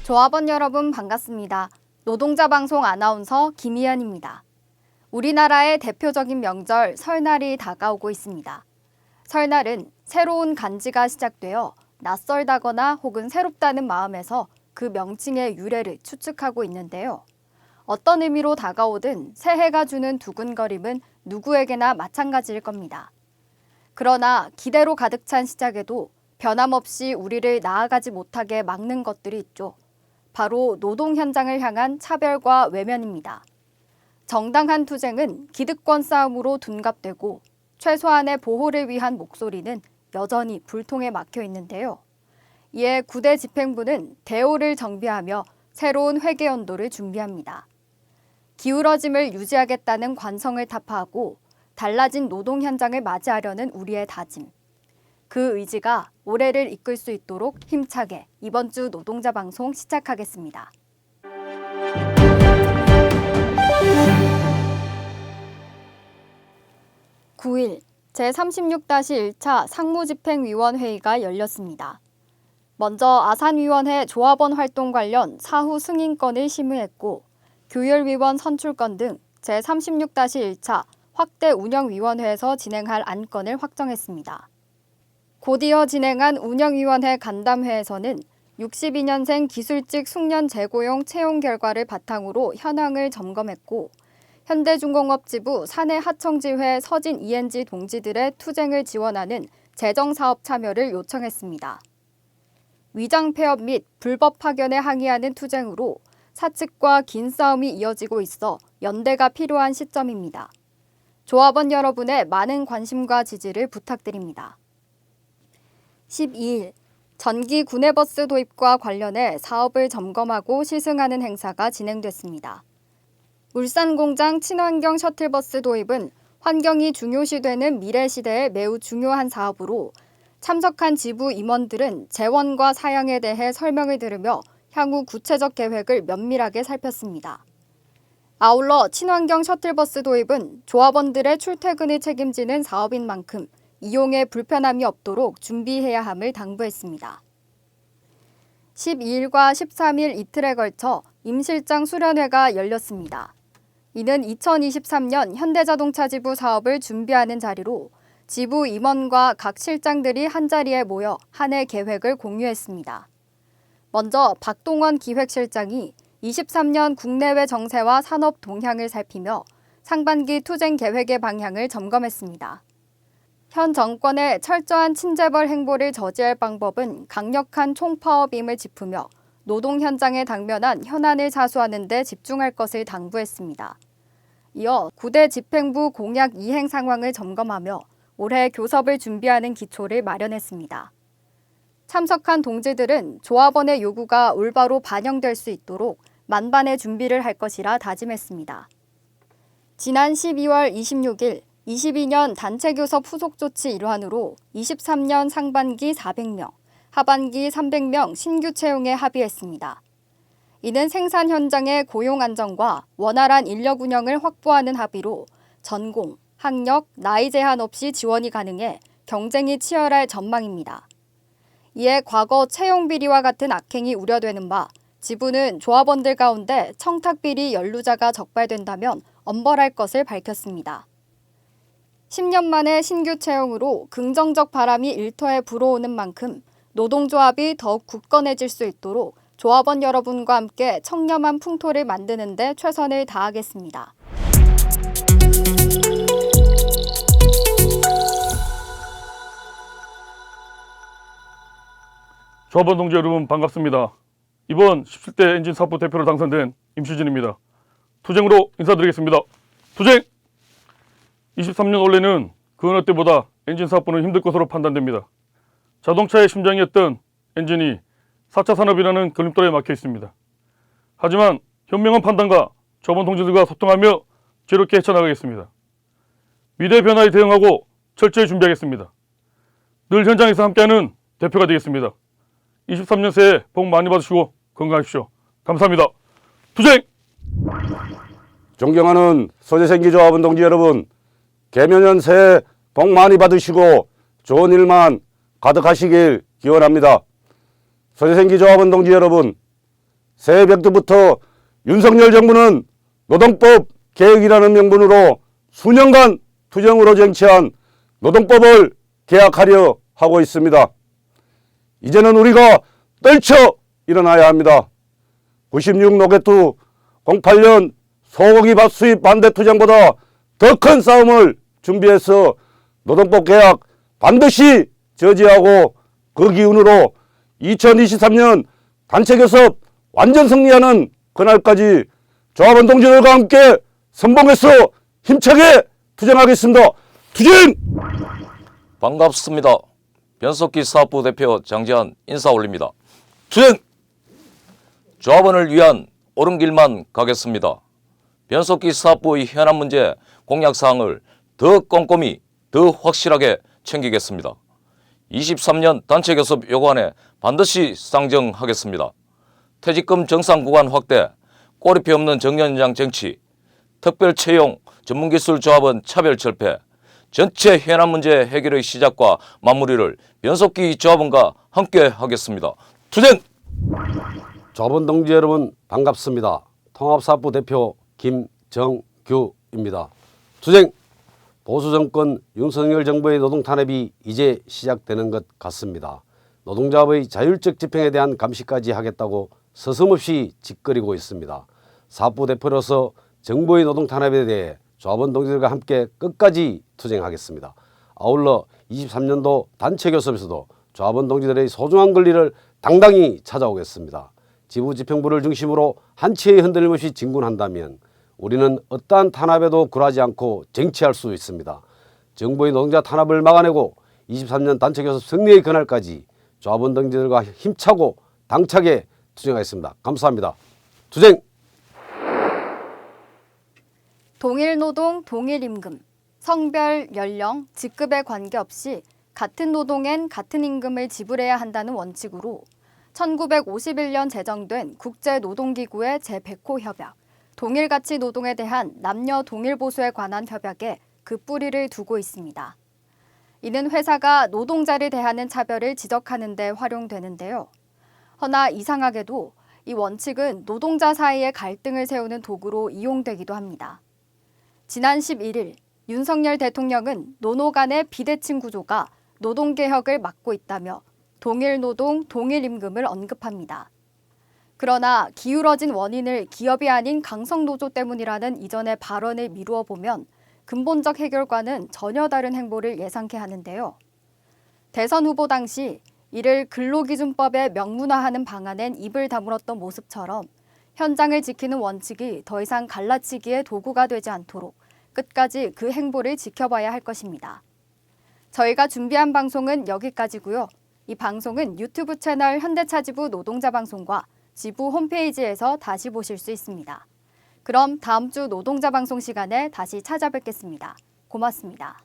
조합원 여러분 반갑습니다. 노동자 방송 아나운서 김희연입니다. 우리나라의 대표적인 명절 설날이 다가오고 있습니다. 설날은 새로운 간지가 시작되어 낯설다거나 혹은 새롭다는 마음에서 그 명칭의 유래를 추측하고 있는데요. 어떤 의미로 다가오든 새해가 주는 두근거림은 누구에게나 마찬가지일 겁니다. 그러나 기대로 가득 찬 시작에도 변함없이 우리를 나아가지 못하게 막는 것들이 있죠. 바로 노동 현장을 향한 차별과 외면입니다. 정당한 투쟁은 기득권 싸움으로 둔갑되고 최소한의 보호를 위한 목소리는 여전히 불통에 막혀 있는데요. 이에 9대 집행부는 대오를 정비하며 새로운 회개 연도를 준비합니다. 기울어짐을 유지하겠다는 관성을 타파하고 달라진 노동 현장을 맞이하려는 우리의 다짐. 그 의지가 올해를 이끌 수 있도록 힘차게 이번 주 노동자 방송 시작하겠습니다. (9일) 제36-1차 상무집행위원회의가 열렸습니다. 먼저 아산위원회 조합원 활동 관련 사후 승인건을 심의했고 규율위원 선출건 등 제36-1차 확대 운영위원회에서 진행할 안건을 확정했습니다. 곧이어 진행한 운영위원회 간담회에서는 62년생 기술직 숙련 재고용 채용 결과를 바탕으로 현황을 점검했고 현대중공업지부 사내하청지회 서진 ENG 동지들의 투쟁을 지원하는 재정사업 참여를 요청했습니다. 위장 폐업 및 불법 파견에 항의하는 투쟁으로 사측과 긴 싸움이 이어지고 있어 연대가 필요한 시점입니다. 조합원 여러분의 많은 관심과 지지를 부탁드립니다. 12일, 전기 구내버스 도입과 관련해 사업을 점검하고 시승하는 행사가 진행됐습니다. 울산공장 친환경 셔틀버스 도입은 환경이 중요시되는 미래 시대에 매우 중요한 사업으로 참석한 지부 임원들은 재원과 사양에 대해 설명을 들으며 향후 구체적 계획을 면밀하게 살폈습니다. 아울러 친환경 셔틀버스 도입은 조합원들의 출퇴근을 책임지는 사업인 만큼 이용에 불편함이 없도록 준비해야 함을 당부했습니다. 12일과 13일 이틀에 걸쳐 임실장 수련회가 열렸습니다. 이는 2023년 현대자동차 지부 사업을 준비하는 자리로 지부 임원과 각 실장들이 한자리에 모여 한 해 계획을 공유했습니다. 먼저 박동원 기획실장이 23년 국내외 정세와 산업 동향을 살피며 상반기 투쟁 계획의 방향을 점검했습니다. 현 정권의 철저한 친재벌 행보를 저지할 방법은 강력한 총파업임을 짚으며 노동 현장에 당면한 현안을 사수하는 데 집중할 것을 당부했습니다. 이어 9대 집행부 공약 이행 상황을 점검하며 올해 교섭을 준비하는 기초를 마련했습니다. 참석한 동지들은 조합원의 요구가 올바로 반영될 수 있도록 만반의 준비를 할 것이라 다짐했습니다. 지난 12월 26일 22년 단체교섭 후속 조치 일환으로 23년 상반기 400명, 하반기 300명 신규 채용에 합의했습니다. 이는 생산 현장의 고용 안정과 원활한 인력 운영을 확보하는 합의로 전공, 학력, 나이 제한 없이 지원이 가능해 경쟁이 치열할 전망입니다. 이에 과거 채용 비리와 같은 악행이 우려되는 바 지부는 조합원들 가운데 청탁 비리 연루자가 적발된다면 엄벌할 것을 밝혔습니다. 10년 만에 신규 채용으로 긍정적 바람이 일터에 불어오는 만큼 노동조합이 더욱 굳건해질 수 있도록 조합원 여러분과 함께 청렴한 풍토를 만드는 데 최선을 다하겠습니다. 조합원 동지 여러분 반갑습니다. 이번 17대 엔진 사업부 대표로 당선된 임시진입니다. 투쟁으로 인사드리겠습니다. 투쟁! 23년 올해는 그 어느 때보다 엔진 사업부는 힘들 것으로 판단됩니다. 자동차의 심장이었던 엔진이 4차 산업이라는 걸림돌에 막혀 있습니다. 하지만 현명한 판단과 조합원 동지들과 소통하며 지혜롭게 헤쳐나가겠습니다. 미래 변화에 대응하고 철저히 준비하겠습니다. 늘 현장에서 함께하는 대표가 되겠습니다. 23년 새해 복 많이 받으시고 건강하십시오. 감사합니다. 투쟁! 존경하는 소재생기 조합원 동지 여러분, 개묘년 새해 복 많이 받으시고 좋은 일만 가득하시길 기원합니다. 소재생기 조합원 동지 여러분, 새해벽부터 윤석열 정부는 노동법 개혁이라는 명분으로 수년간 투쟁으로 쟁취한 노동법을 개혁하려 하고 있습니다. 이제는 우리가 떨쳐 일어나야 합니다. 96 로켓2 08년 소고기 밥 수입 반대 투쟁보다 더 큰 싸움을 준비해서 노동법 개혁 반드시 저지하고 그 기운으로 2023년 단체교섭 완전 승리하는 그날까지 조합원 동지들과 함께 선봉해서 힘차게 투쟁하겠습니다. 투쟁! 반갑습니다. 변속기 사업부 대표 장재환 인사 올립니다. 투쟁! 조합원을 위한 옳은 길만 가겠습니다. 변속기 사업부의 현안 문제 공약사항을 더 꼼꼼히 더 확실하게 챙기겠습니다. 23년 단체교섭 요구안에 반드시 상정하겠습니다. 퇴직금 정상구간 확대, 꼬리표 없는 정년연장 정치, 특별 채용 전문기술 조합원 차별 철폐, 전체 현안 문제 해결의 시작과 마무리를 변속기 조합원과 함께 하겠습니다. 투쟁! 조합원 동지 여러분 반갑습니다. 통합사업부 대표 김정규입니다. 투쟁! 보수정권 윤석열 정부의 노동 탄압이 이제 시작되는 것 같습니다. 노동자의 자율적 집행에 대한 감시까지 하겠다고 서슴없이 짓거리고 있습니다. 사업부 대표로서 정부의 노동 탄압에 대해 조합원 동지들과 함께 끝까지 투쟁하겠습니다. 아울러 23년도 단체교섭에서도 조합원 동지들의 소중한 권리를 당당히 찾아오겠습니다. 지부집행부를 중심으로 한치의 흔들림 없이 진군한다면 우리는 어떠한 탄압에도 굴하지 않고 쟁취할 수 있습니다. 정부의 노동자 탄압을 막아내고 23년 단체교섭 승리의 그날까지 조합원 동지들과 힘차고 당차게 투쟁하겠습니다. 감사합니다. 투쟁! 동일노동, 동일임금, 성별, 연령, 직급에 관계없이 같은 노동엔 같은 임금을 지불해야 한다는 원칙으로 1951년 제정된 국제노동기구의 제100호 협약, 동일가치 노동에 대한 남녀 동일보수에 관한 협약에 그 뿌리를 두고 있습니다. 이는 회사가 노동자를 대하는 차별을 지적하는 데 활용되는데요. 허나 이상하게도 이 원칙은 노동자 사이의 갈등을 세우는 도구로 이용되기도 합니다. 지난 11일 윤석열 대통령은 노노 간의 비대칭 구조가 노동개혁을 막고 있다며 동일노동, 동일임금을 언급합니다. 그러나 기울어진 원인을 기업이 아닌 강성노조 때문이라는 이전의 발언을 미루어 보면 근본적 해결과는 전혀 다른 행보를 예상케 하는데요. 대선 후보 당시 이를 근로기준법에 명문화하는 방안엔 입을 다물었던 모습처럼 현장을 지키는 원칙이 더 이상 갈라치기의 도구가 되지 않도록 끝까지 그 행보를 지켜봐야 할 것입니다. 저희가 준비한 방송은 여기까지고요. 이 방송은 유튜브 채널 현대차지부 노동자 방송과 지부 홈페이지에서 다시 보실 수 있습니다. 그럼 다음 주 노동자 방송 시간에 다시 찾아뵙겠습니다. 고맙습니다.